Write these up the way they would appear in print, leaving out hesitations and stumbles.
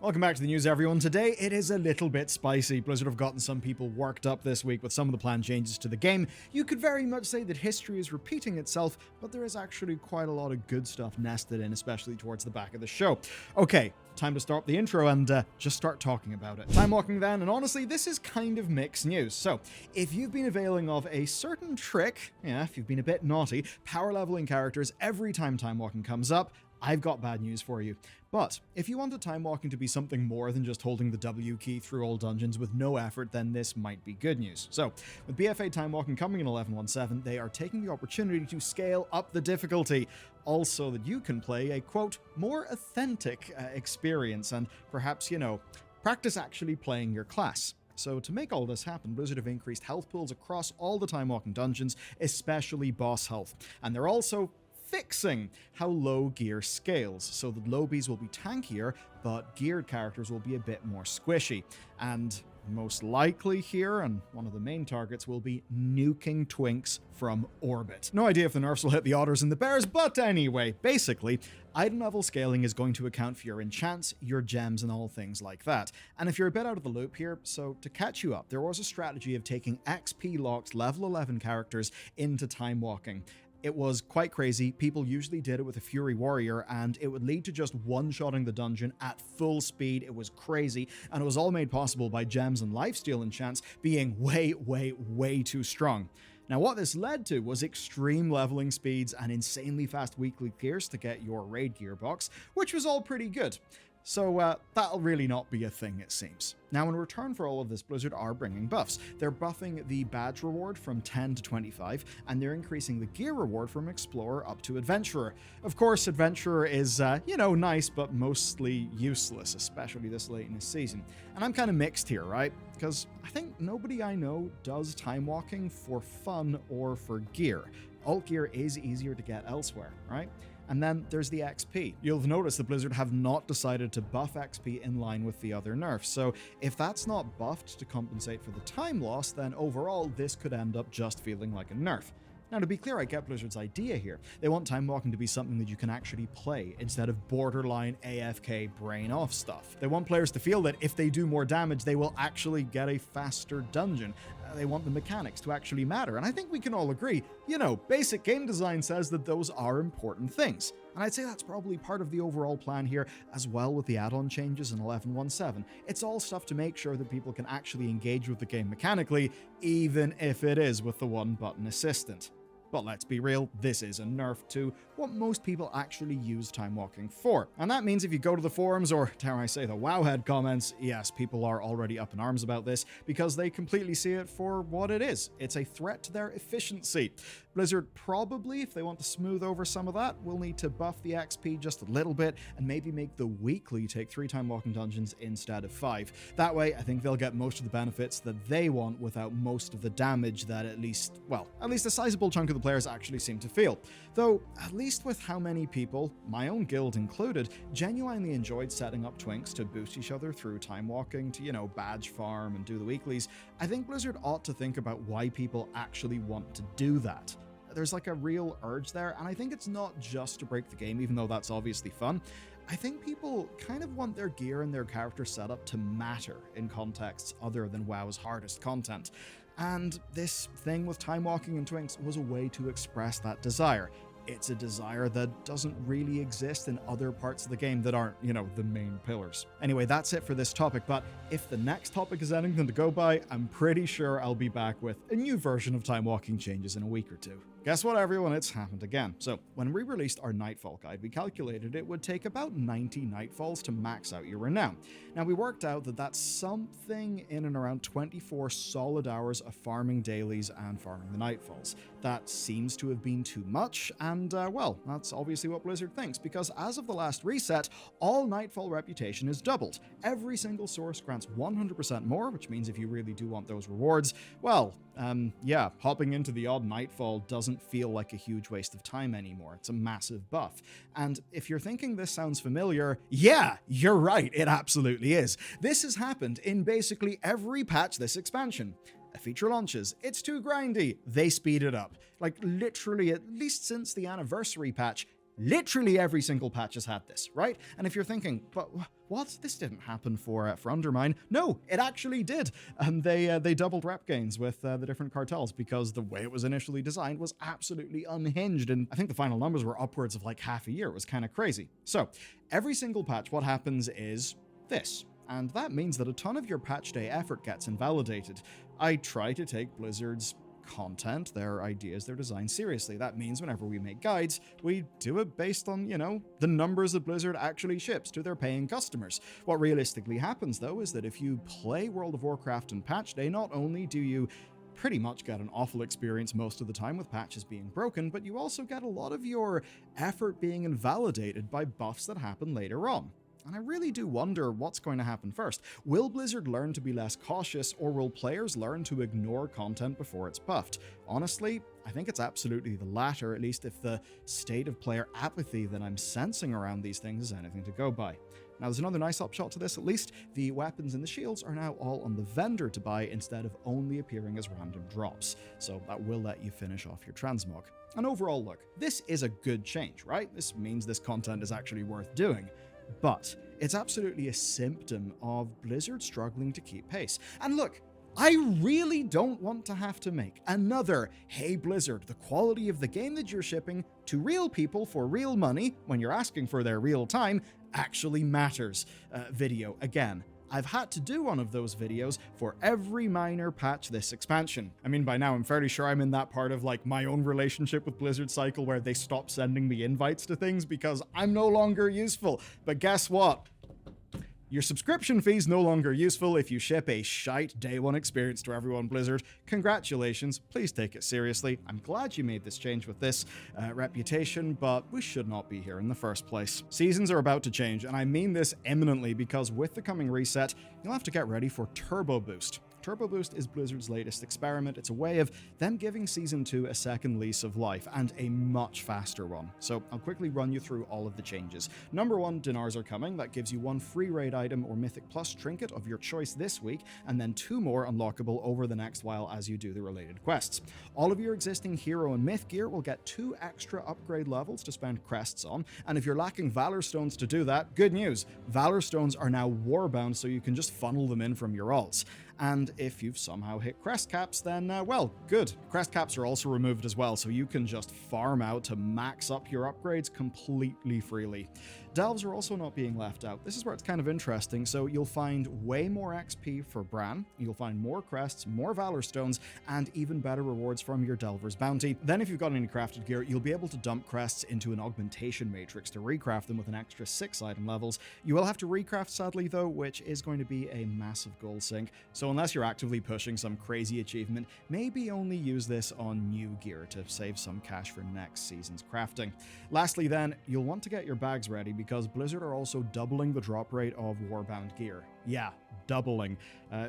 Welcome back to the news, everyone. Today, it is a little bit spicy. Blizzard have gotten some people worked up this week with some of the planned changes to the game. You could very much say that history is repeating itself, but there is actually quite a lot of good stuff nested in, especially towards the back of the show. Okay, time to start the intro and just start talking about it. Timewalking then, and honestly, this is kind of mixed news. So, if you've been availing of a certain trick, if you've been a bit naughty, power leveling characters every time timewalking comes up, I've got bad news for you. But if you want timewalking to be something more than just holding the W key through all dungeons with no effort, then this might be good news. So, with BFA timewalking coming in 11.1.7, they are taking the opportunity to scale up the difficulty, also that you can play a, quote, more authentic experience and perhaps, practice actually playing your class. So to make all this happen, Blizzard have increased health pools across all the timewalking dungeons, especially boss health. And they're also fixing how low gear scales, so that lobies will be tankier, but geared characters will be a bit more squishy. And most likely here, and one of the main targets, will be nuking twinks from orbit. No idea if the nerfs will hit the otters and the bears, but anyway, basically, item level scaling is going to account for your enchants, your gems, and all things like that. And if you're a bit out of the loop here, so to catch you up, there was a strategy of taking XP-locked level 11 characters into timewalking. It was quite crazy. People usually did it with a Fury Warrior, and it would lead to just one-shotting the dungeon at full speed. It was crazy, and it was all made possible by gems and lifesteal enchants being way too strong. Now, what this led to was extreme leveling speeds and insanely fast weekly clears to get your raid gearbox, which was all pretty good. So that'll really not be a thing, it seems. Now, in return for all of this, Blizzard are bringing buffs. They're buffing the badge reward from 10 to 25, and they're increasing the gear reward from Explorer up to Adventurer. Of course, Adventurer is, nice, but mostly useless, especially this late in the season. And I'm kind of mixed here, right? Because I think nobody I know does timewalking for fun or for gear. Alt gear is easier to get elsewhere, right? And then there's the XP. You'll have noticed that Blizzard have not decided to buff XP in line with the other nerfs. So if that's not buffed to compensate for the time loss, then overall this could end up just feeling like a nerf. Now, to be clear, I get Blizzard's idea here. They want timewalking to be something that you can actually play instead of borderline AFK brain off stuff. They want players to feel that if they do more damage, they will actually get a faster dungeon. They want the mechanics to actually matter, and I think we can all agree, basic game design says that those are important things. And I'd say that's probably part of the overall plan here, as well with the add-on changes in 11.1.7. It's all stuff to make sure that people can actually engage with the game mechanically, even if it is with the one-button assistant. But let's be real, this is a nerf to what most people actually use timewalking for. And that means if you go to the forums, or dare I say the Wowhead comments, yes, people are already up in arms about this because they completely see it for what it is. It's a threat to their efficiency. Blizzard probably, if they want to smooth over some of that, will need to buff the XP just a little bit and maybe make the weekly take 3 timewalking dungeons instead of 5. That way, I think they'll get most of the benefits that they want without most of the damage that at least a sizable chunk of the players actually seem to feel. Though, at least with how many people, my own guild included, genuinely enjoyed setting up twinks to boost each other through timewalking to, badge farm and do the weeklies, I think Blizzard ought to think about why people actually want to do that. There's like a real urge there, and I think it's not just to break the game, even though that's obviously fun. I think people kind of want their gear and their character setup to matter in contexts other than WoW's hardest content. And this thing with timewalking and twinks was a way to express that desire. It's a desire that doesn't really exist in other parts of the game that aren't, the main pillars. Anyway, that's it for this topic, but if the next topic is anything to go by, I'm pretty sure I'll be back with a new version of timewalking changes in a week or two. Guess what, everyone? It's happened again. So, when we released our Nightfall guide, we calculated it would take about 90 Nightfalls to max out your renown. Now, we worked out that that's something in and around 24 solid hours of farming dailies and farming the Nightfalls. That seems to have been too much, and that's obviously what Blizzard thinks, because as of the last reset, all Nightfall reputation is doubled. Every single source grants 100% more, which means if you really do want those rewards, hopping into the odd Nightfall doesn't feel like a huge waste of time anymore. It's a massive buff. And if you're thinking this sounds familiar, yeah, you're right, it absolutely is. This has happened in basically every patch this expansion. A feature launches, it's too grindy, they speed it up. Like literally, at least since the anniversary patch, Literally every single patch has had this, right? And if you're thinking, but what? This didn't happen for Undermine. No, it actually did. They doubled rep gains with the different cartels because the way it was initially designed was absolutely unhinged. And I think the final numbers were upwards of like half a year. It was kind of crazy. So every single patch, what happens is this. And that means that a ton of your patch day effort gets invalidated. I try to take Blizzard's content, their ideas, their design seriously. That means whenever we make guides, we do it based on, the numbers that Blizzard actually ships to their paying customers. What realistically happens, though, is that if you play World of Warcraft in patch day, not only do you pretty much get an awful experience most of the time with patches being broken, but you also get a lot of your effort being invalidated by buffs that happen later on. And I really do wonder what's going to happen first. Will Blizzard learn to be less cautious, or will players learn to ignore content before it's buffed? Honestly, I think it's absolutely the latter, at least if the state of player apathy that I'm sensing around these things is anything to go by. Now, there's another nice upshot to this, at least. The weapons and the shields are now all on the vendor to buy instead of only appearing as random drops, so that will let you finish off your transmog. And overall, look, this is a good change, right? This means this content is actually worth doing. But it's absolutely a symptom of Blizzard struggling to keep pace. And look, I really don't want to have to make another, hey Blizzard, the quality of the game that you're shipping to real people for real money when you're asking for their real time actually matters video again. I've had to do one of those videos for every minor patch this expansion. I mean, by now I'm fairly sure I'm in that part of like my own relationship with Blizzard cycle where they stop sending me invites to things because I'm no longer useful. But guess what? Your subscription fee's no longer useful if you ship a shite day one experience to everyone, Blizzard. Congratulations, please take it seriously. I'm glad you made this change with this reputation, but we should not be here in the first place. Seasons are about to change, and I mean this imminently because with the coming reset, you'll have to get ready for Turbo Boost. Turbo Boost is Blizzard's latest experiment. It's a way of them giving Season 2 a second lease of life, and a much faster one. So I'll quickly run you through all of the changes. Number 1, Dinars are coming. That gives you 1 free raid item or Mythic Plus trinket of your choice this week, and then 2 more unlockable over the next while as you do the related quests. All of your existing hero and myth gear will get 2 extra upgrade levels to spend crests on, and if you're lacking Valor Stones to do that, good news. Valor Stones are now warbound, so you can just funnel them in from your alts. And if you've somehow hit crest caps, then, well, good. Crest caps are also removed as well, so you can just farm out to max up your upgrades completely freely. Delves are also not being left out. This is where it's kind of interesting. So you'll find way more XP for Bran, you'll find more crests, more Valor Stones, and even better rewards from your Delver's Bounty. Then if you've got any crafted gear, you'll be able to dump crests into an augmentation matrix to recraft them with an extra 6 item levels. You will have to recraft, sadly, though, which is going to be a massive goal sink. So unless you're actively pushing some crazy achievement, maybe only use this on new gear to save some cash for next season's crafting. Lastly then, you'll want to get your bags ready because Blizzard are also doubling the drop rate of Warbound gear. Yeah, doubling.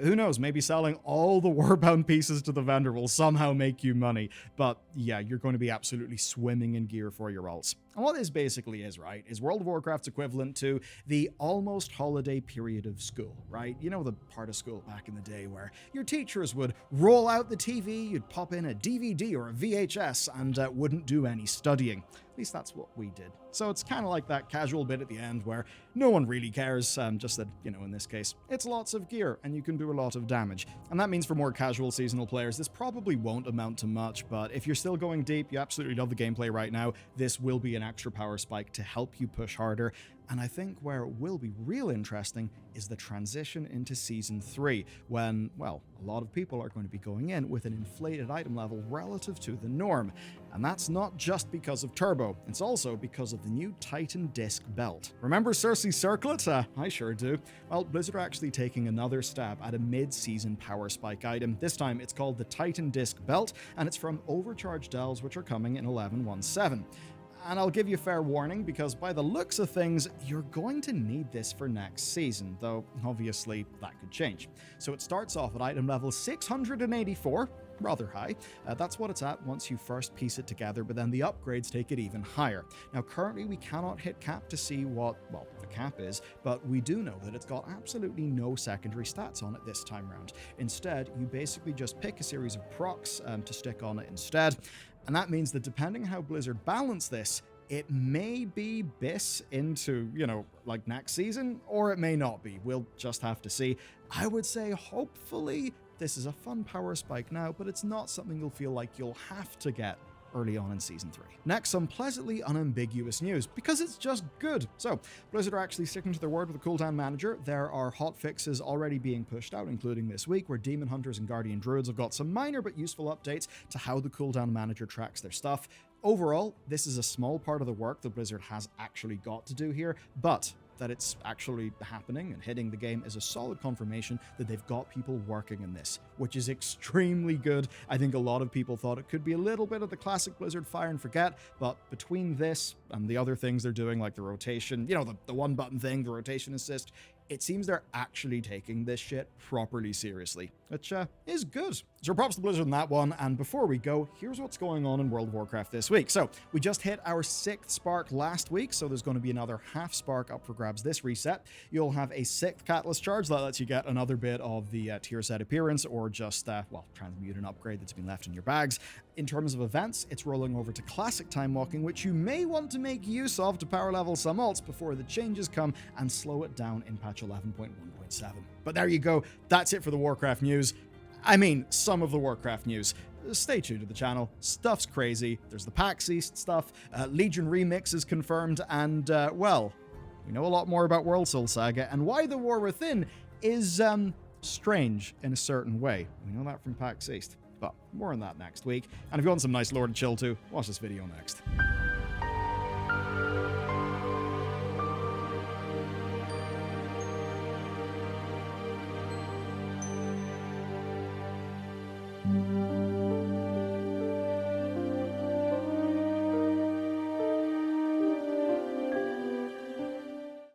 Who knows, maybe selling all the Warbound pieces to the vendor will somehow make you money. But yeah, you're going to be absolutely swimming in gear for your alts. And what this basically is, right, is World of Warcraft's equivalent to the almost holiday period of school, right? You know, the part of school back in the day where your teachers would roll out the TV, you'd pop in a DVD or a VHS, and wouldn't do any studying. At least that's what we did. So it's kind of like that casual bit at the end where no one really cares, just that, you know, in this case, it's lots of gear and you can do a lot of damage. And that means for more casual seasonal players, this probably won't amount to much, but if you're still going deep, you absolutely love the gameplay right now, this will be an extra power spike to help you push harder. And I think where it will be real interesting is the transition into Season 3, when, well, a lot of people are going to be going in with an inflated item level relative to the norm. And that's not just because of Turbo, it's also because of the new Titan Disc Belt. Remember Cersei's Circlet? I sure do. Well, Blizzard are actually taking another stab at a mid-season power spike item. This time it's called the Titan Disc Belt, and it's from Overcharged Delves, which are coming in 11.17. And I'll give you fair warning, because by the looks of things, you're going to need this for next season, though obviously that could change. So it starts off at item level 684, rather high. That's what it's at once you first piece it together, but then the upgrades take it even higher. Now currently we cannot hit cap to see what, well, the cap is, but we do know that it's got absolutely no secondary stats on it this time round. Instead, you basically just pick a series of procs to stick on it instead. And that means that depending how Blizzard balance this, It may be bis into, like next season, or it may not be. We'll just have to see. I would say hopefully this is a fun power spike now, but it's not something you'll feel like you'll have to get early on in Season 3. Next, some pleasantly unambiguous news, because it's just good. So, Blizzard are actually sticking to their word with the Cooldown Manager. There are hot fixes already being pushed out, including this week, where Demon Hunters and Guardian Druids have got some minor but useful updates to how the Cooldown Manager tracks their stuff. Overall, this is a small part of the work that Blizzard has actually got to do here, but that it's actually happening and hitting the game is a solid confirmation that they've got people working in this, which is extremely good. I think a lot of people thought it could be a little bit of the classic Blizzard fire and forget, but between this and the other things they're doing, like the rotation, the one button thing, the rotation assist, it seems they're actually taking this shit properly seriously, which is good. So props to Blizzard on that one, and before we go, here's what's going on in World of Warcraft this week. So, we just hit our 6th spark last week, so there's going to be another half spark up for grabs this reset. You'll have a 6th Catalyst charge that lets you get another bit of the tier set appearance, or just, transmute an upgrade that's been left in your bags. In terms of events, it's rolling over to Classic Timewalking, which you may want to make use of to power level some alts before the changes come and slow it down in patch 11.1.7. But there you go, that's it for the Warcraft news. I mean, some of the Warcraft news. Stay tuned to the channel. Stuff's crazy. There's the PAX East stuff. Legion Remix is confirmed. And, we know a lot more about World Soul Saga and why the War Within is, strange in a certain way. We know that from PAX East. But more on that next week. And if you want some nice lore to chill to, watch this video next.